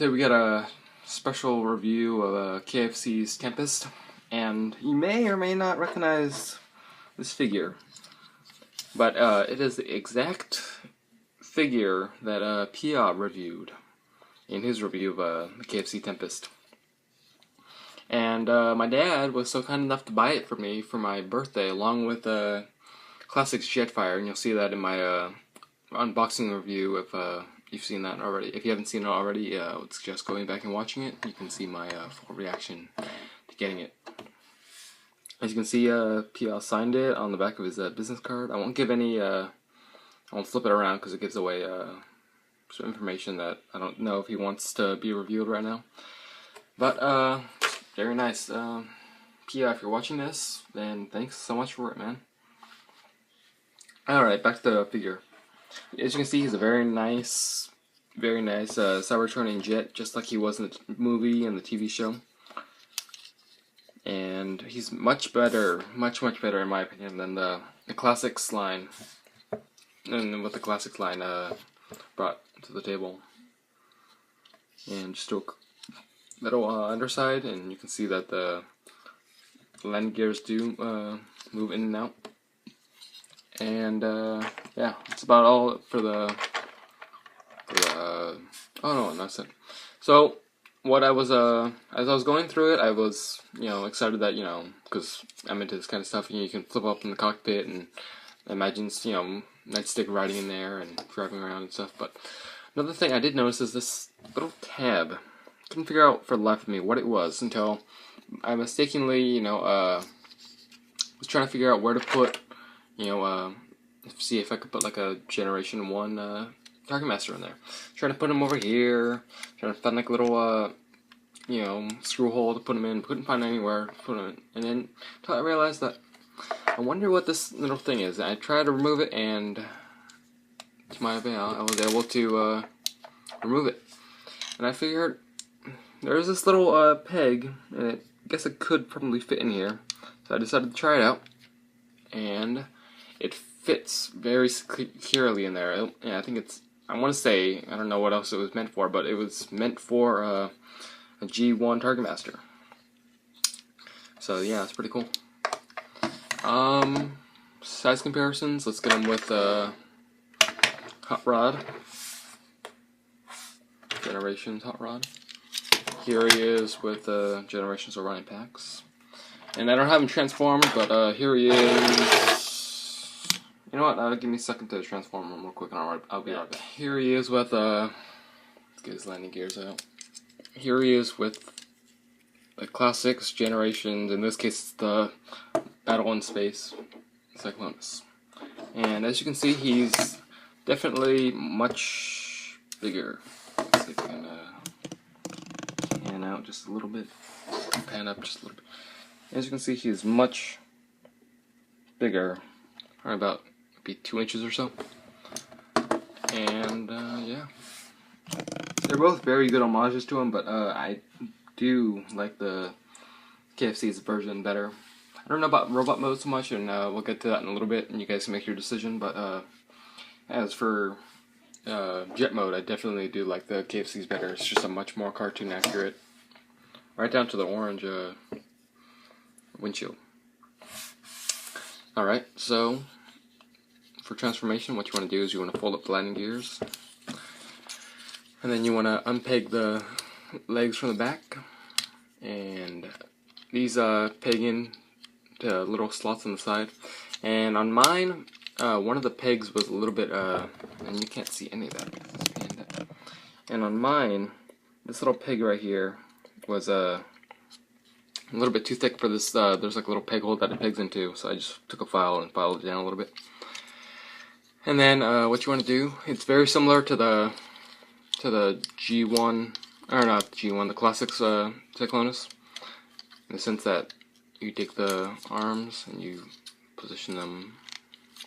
Today we got a special review of KFC's Tempest, and you may or may not recognize this figure, but it is the exact figure that Peaugh reviewed in his review of the KFC Tempest. And my dad was so kind enough to buy it for me for my birthday, along with Classics Jetfire, and you'll see that in my unboxing review if you've seen that already. If you haven't seen it already, I would suggest going back and watching it. You can see my full reaction to getting it. As you can see, Peaugh signed it on the back of his business card. I won't give any, I won't flip it around because it gives away some information that I don't know if he wants to be revealed right now. But, very nice. Peaugh, if you're watching this, then thanks so much for it, man. Alright, back to the figure. As you can see, he's a very nice cyber-turning jet, just like he was in the movie and the TV show. And he's much better, much better in my opinion than the Classics line, and what the Classics line brought to the table. And just a little underside, and you can see that the landing gears do move in and out. And yeah, that's about all for the oh no, that's it. So what I was as I was going through it, I was excited that because I'm into this kind of stuff, you can flip up in the cockpit and imagine Nightstick riding in there and driving around and stuff. But another thing I did notice is this little tab. Couldn't figure out for the life of me what it was until I mistakenly was trying to figure out where to put see if I could put like a Generation 1 Target Master in there. Trying to put him over here, trying to find like a little screw hole to put him in. Couldn't find anywhere to put him in. And then until I realized that I wonder what this little thing is. I tried to remove it, and to my avail, I was able to remove it. And I figured there's this little peg, and I guess it could probably fit in here. So I decided to try it out, and it fits very securely in there. Yeah, I think it's, I want to say, I don't know what else it was meant for, but it was meant for a G1 Target Master. So yeah, it's pretty cool. Size comparisons, let's get them with Hot Rod. Generations Hot Rod. Here he is with Generations Orion packs. And I don't have him transformed, but here he is. You know what? Give me a second to transform him real quick, and I'll be right back. Here he is with let's get his landing gears out. Here he is with the Classics Generations. In this case, it's the Battle in Space Cyclonus. And as you can see, he's definitely much bigger. Let's see if I can pan out just a little bit. Pan up just a little bit. As you can see, he's much bigger, or about maybe 2 inches or so. And yeah, they're both very good homages to him, but I do like the KFC's version better. I don't know about robot mode so much, and we'll get to that in a little bit, and you guys can make your decision. But as for jet mode, I definitely do like the KFC's better. It's just a much more cartoon accurate, right down to the orange windshield. Alright, so for transformation, what you want to do is you want to fold up the landing gears, and then you want to unpeg the legs from the back, and these peg in to little slots on the side. And on mine, one of the pegs was a little bit and you can't see any of that. And on mine, this little peg right here was a little bit too thick for this. There's like a little peg hole that it pegs into, so I just took a file and filed it down a little bit. And then what you want to do, it's very similar to the G1, or not G1, the Classics Cyclonus, in the sense that you take the arms and you position them.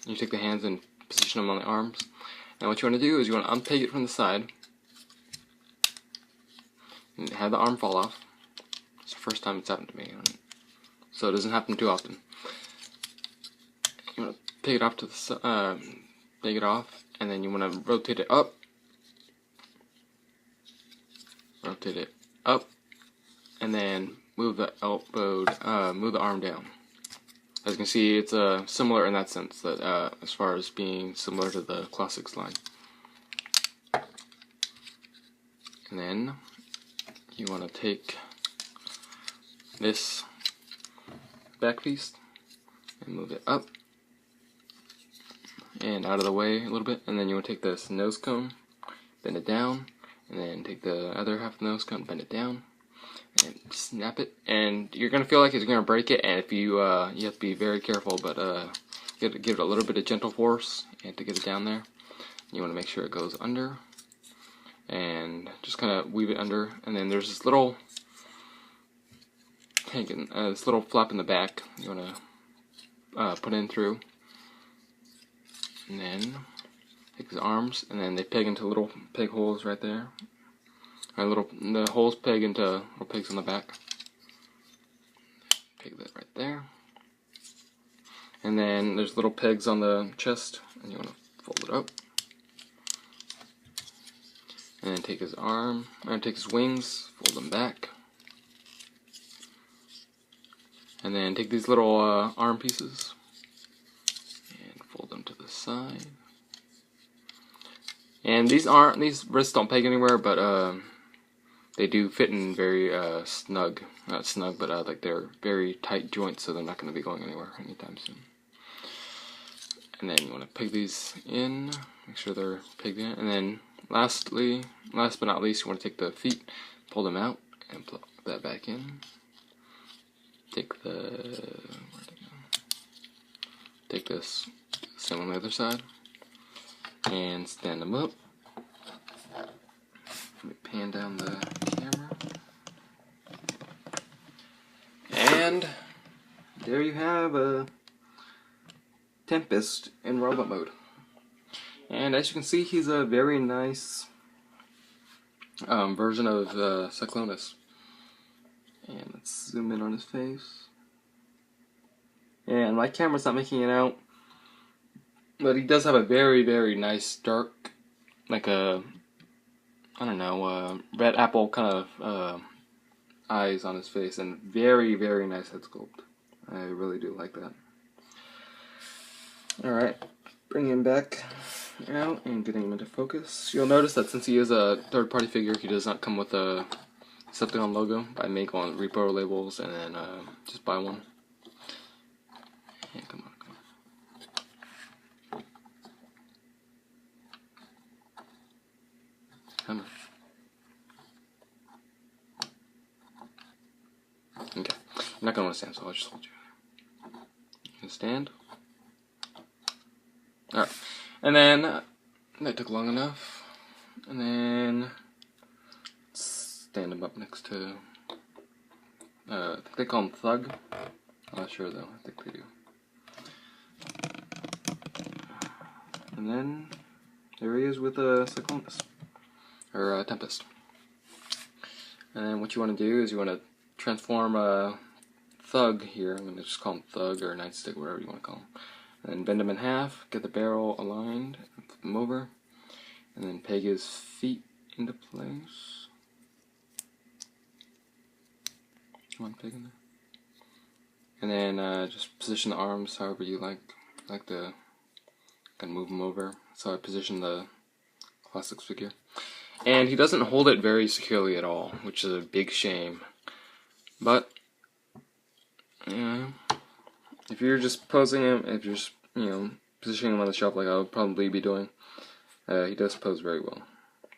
You take the hands and position them on the arms. And what you want to do is you want to unpeg it from the side and have the arm fall off. It's the first time it's happened to me, so it doesn't happen too often. You want to take it off to the take it off, and then you want to rotate it up rotate it up, and then move the move the arm down. As you can see, it's similar in that sense, that as far as being similar to the Classics line. And then you want to take this back piece and move it up and out of the way a little bit, and then you want to take this nose cone, bend it down, and then take the other half of the nose cone, bend it down, and snap it. And you're gonna feel like it's gonna break it, and if you you have to be very careful, but give it a little bit of gentle force and to get it down there. You want to make sure it goes under, and just kind of weave it under. And then there's this little this little flap in the back you want to put in through, and then take his arms, and then they peg into little peg holes right there. The holes peg into little pegs on the back. Peg that right there. And then there's little pegs on the chest, and you want to fold it up. And then take his arm, and take his wings, fold them back. And then take these little arm pieces and fold them to the side. And these wrists don't peg anywhere, but they do fit in very snug. Not snug, but like they're very tight joints, so they're not going to be going anywhere anytime soon. And then you want to peg these in, make sure they're pegged in. And then last but not least, you want to take the feet, pull them out, and plug that back in. Take this, same on the other side, and stand them up. Let me pan down the camera. And there you have a Tempest in robot mode. And as you can see, he's a very nice version of Cyclonus. And let's zoom in on his face. And my camera's not making it out, but he does have a very, very nice dark, like a, I don't know, red apple kind of eyes on his face, and very, very nice head sculpt. I really do like that. Alright, bring him back out and getting him into focus. You'll notice that since he is a third-party figure, he does not come with a Decepticon logo. I make on repo labels and then just buy one. And come on. Come on. Okay. You're not gonna want to stand, so I'll just hold you there. You can stand. Alright. And then that took long enough. And then stand him up next to, I think they call him Thug. I'm not sure though, I think they do. And then there he is with Cyclonus, or Tempest. And then what you want to do is you want to transform Thug here. I'm going to just call him Thug or Nightstick, whatever you want to call him. And then bend him in half, get the barrel aligned, flip him over, and then peg his feet into place. One peg in there. And then just position the arms however you like to kind of move them over. So I position the Classics figure. And he doesn't hold it very securely at all, which is a big shame. But, if you're just posing him, if you're just, positioning him on the shelf like I would probably be doing, he does pose very well.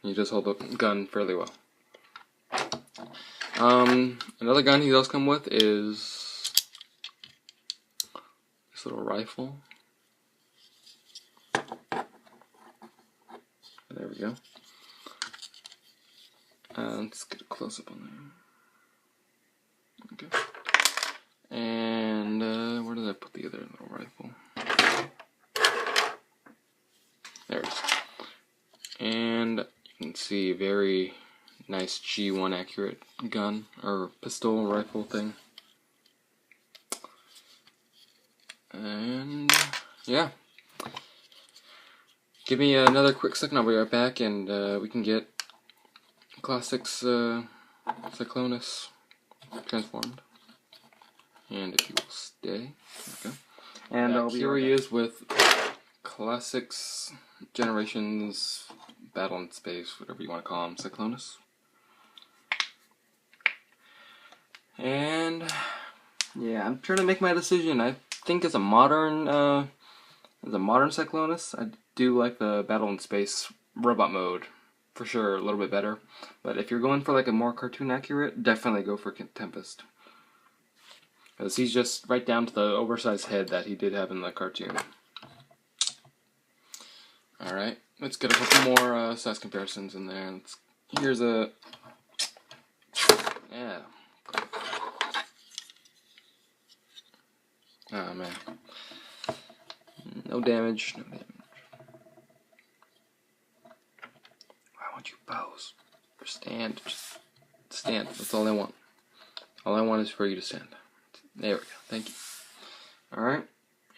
He does hold the gun fairly well. Another gun he does come with is this little rifle. There we go. Let's get a close up on there. Okay. And where did I put the other little rifle? There it is. And you can see very nice G1 accurate gun or pistol rifle thing. And yeah. Give me another quick second, I'll be right back, and we can get Classics Cyclonus transformed. And if you will stay, okay. And here he is with Classics Generations Battle in Space, whatever you want to call him, Cyclonus. And yeah, I'm trying to make my decision. I think as a modern Cyclonus, I do like the Battle in Space robot mode. For sure, a little bit better. But if you're going for like a more cartoon accurate, definitely go for Tempest. Because he's just right down to the oversized head that he did have in the cartoon. Alright, let's get a couple more size comparisons in there. Here's a... Yeah. Oh man. No damage, no damage. Why won't you pose? Or stand? Just stand. That's all I want. All I want is for you to stand. There we go. Thank you. Alright.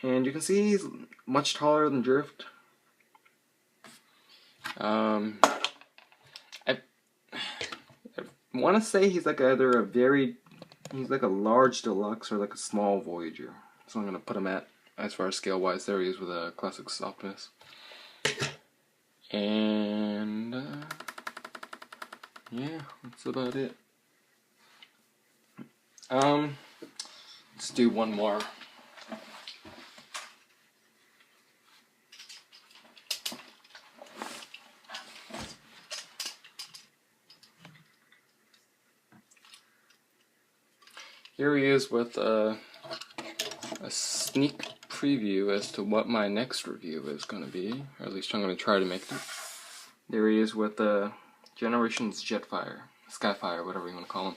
And you can see he's much taller than Drift. I want to say he's like either he's like a large deluxe or like a small Voyager. So I'm going to put him at, as far as scale wise, there he is with a Classics Optimus. And yeah, that's about it. Let's do one more. Here he is with a sneak preview as to what my next review is going to be, or at least I'm going to try to make it. There he is with the Generations Jetfire, Skyfire, whatever you want to call him.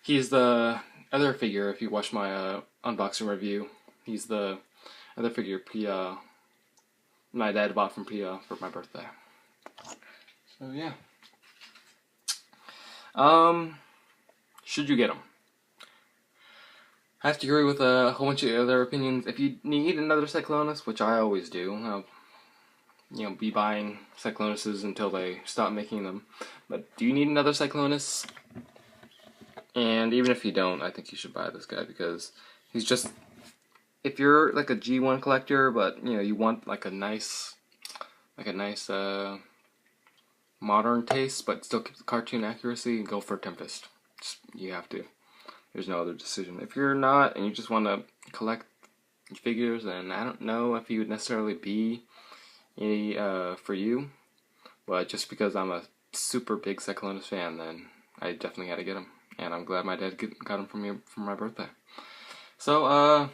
He's the other figure, if you watch my unboxing review. He's the other figure my dad bought from Peaugh for my birthday. So yeah. Should you get him? I have to agree with a whole bunch of other opinions. If you need another Cyclonus, which I always do, I'll be buying Cyclonuses until they stop making them. But do you need another Cyclonus? And even if you don't, I think you should buy this guy because he's just, if you're like a G1 collector, but you want like a nice modern taste, but still keep the cartoon accuracy, go for Tempest. You have to. There's no other decision. If you're not, and you just want to collect figures, and I don't know if he would necessarily be for you, but just because I'm a super big Cyclonus fan, then I definitely got to get him. And I'm glad my dad got him for my birthday. So,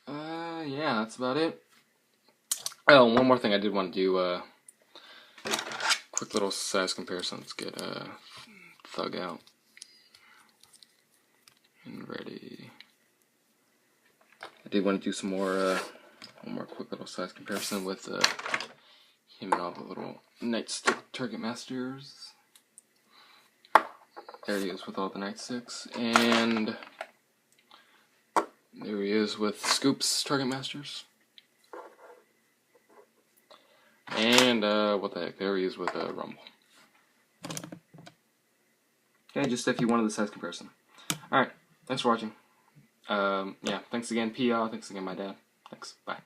yeah, that's about it. Oh, one more thing I did want to do, quick little size comparison. Let's get Thug out. And ready. I did want to do some more, one more quick little size comparison with him and all the little Nightstick Target Masters. There he is with all the Nightsticks, and there he is with Scoop's Target Masters. And what the heck, there he is with Rumble. Okay, just if you wanted the size comparison. Alright, thanks for watching. Yeah, thanks again Peaugh, thanks again my dad. Thanks, bye.